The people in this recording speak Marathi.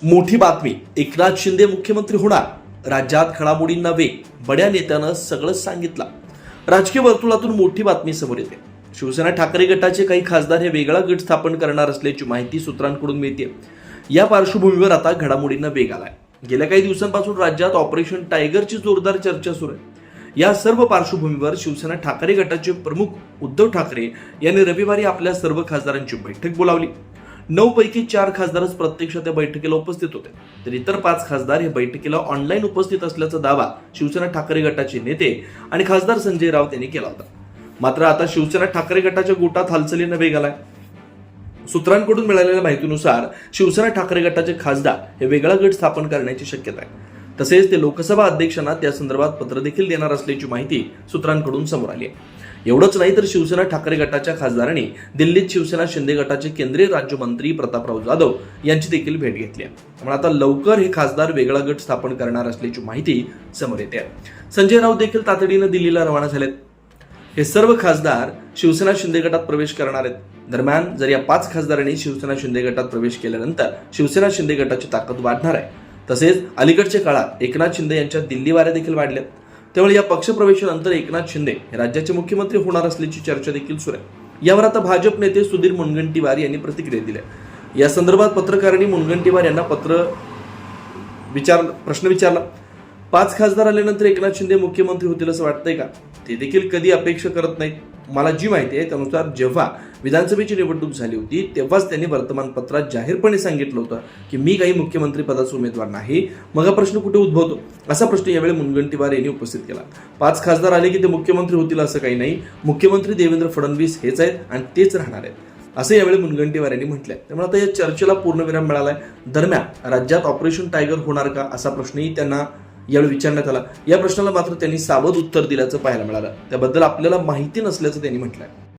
मोठी बातमी, एकनाथ शिंदे मुख्यमंत्री होणार. राज्यात घडामोडींना वेग, बड्या नेत्यानं सगळंच सांगितलं. राजकीय वर्तुळातून मोठी बातमी समोर येते. शिवसेना ठाकरे गटाचे काही खासदार हे वेगळा गट स्थापन करणार असल्याची माहिती सूत्रांकडून मिळते. या पार्श्वभूमीवर आता घडामोडींना वेग आलाय. गेल्या काही दिवसांपासून राज्यात ऑपरेशन टायगरची जोरदार चर्चा सुरू आहे. या सर्व पार्श्वभूमीवर शिवसेना ठाकरे गटाचे प्रमुख उद्धव ठाकरे यांनी रविवारी आपल्या सर्व खासदारांची बैठक बोलावली. 9 पैकी 4 खासदारच प्रत्यक्षात त्या बैठकीला उपस्थित होते, तर इतर 5 खासदार हे बैठकीला ऑनलाईन उपस्थित असल्याचा दावा शिवसेना ठाकरे गटाचे नेते आणि खासदार संजय राऊत यांनी केला होता. मात्र आता शिवसेना ठाकरे गटाच्या गोटात हालचालींना वेग आलाय. सूत्रांकडून मिळालेल्या माहितीनुसार शिवसेना ठाकरे गटाचे खासदार हे वेगळा गट स्थापन करण्याची शक्यता आहे. तसेच ते लोकसभा अध्यक्षांना त्या संदर्भात पत्र देखील देणार असल्याची माहिती सूत्रांकडून समोर आली आहे. एवढंच नाही तर शिवसेना ठाकरे गटाच्या खासदारांनी दिल्लीत शिवसेना शिंदे गटाचे केंद्रीय राज्यमंत्री प्रतापराव जाधव यांची देखील भेट घेतली आहे. त्यामुळे आता लवकर हे खासदार वेगळा गट स्थापन करणार असल्याची माहिती समोर येते आहे. संजय राऊत देखील तातडीनं दिल्लीला रवाना झालेत. हे सर्व खासदार शिवसेना शिंदे गटात प्रवेश करणार आहेत. दरम्यान जर या 5 खासदारांनी शिवसेना शिंदे गटात प्रवेश केल्यानंतर शिवसेना शिंदे गटाची ताकद वाढणार आहे. तसेच अलीकडच्या काळात एकनाथ शिंदे यांच्या दिल्ली वाऱ्या देखील वाढल्यात. त्यामुळे या पक्षप्रवेशानंतर एकनाथ शिंदे हे राज्याचे मुख्यमंत्री होणार असल्याची चर्चा देखील सुरू आहे. यावर आता भाजप नेते सुधीर मुनगंटीवार यांनी प्रतिक्रिया दिल्या. या संदर्भात पत्रकारांनी मुनगंटीवार यांना प्रश्न विचारला. 5 खासदार आल्यानंतर एकनाथ शिंदे मुख्यमंत्री होतील असं वाटतंय का? ते देखील कधी अपेक्षा करत नाहीत. मला जी माहिती आहे त्यानुसार जेव्हा विधानसभेची निवडणूक झाली होती तेव्हाच त्यांनी वर्तमानपत्रात जाहीरपणे सांगितलं होतं की मी काही मुख्यमंत्री पदाचा उमेदवार नाही. मग हा प्रश्न कुठे उद्भवतो, असा प्रश्न यावेळी मुनगंटीवार यांनी उपस्थित केला. 5 खासदार आले की ते मुख्यमंत्री होतील असं काही नाही. मुख्यमंत्री देवेंद्र फडणवीस हेच आहेत आणि तेच राहणार आहेत, असं यावेळी मुनगंटीवार यांनी म्हटलंय. त्यामुळे आता या चर्चेला पूर्णविराम मिळालाय. दरम्यान राज्यात ऑपरेशन टायगर होणार का, असा प्रश्नही त्यांना यावेळी विचारण्यात आला. या प्रश्नाला मात्र त्यांनी सावध उत्तर दिल्याचं पाहायला मिळालं. त्याबद्दल आपल्याला माहिती नसल्याचं त्यांनी म्हटलंय.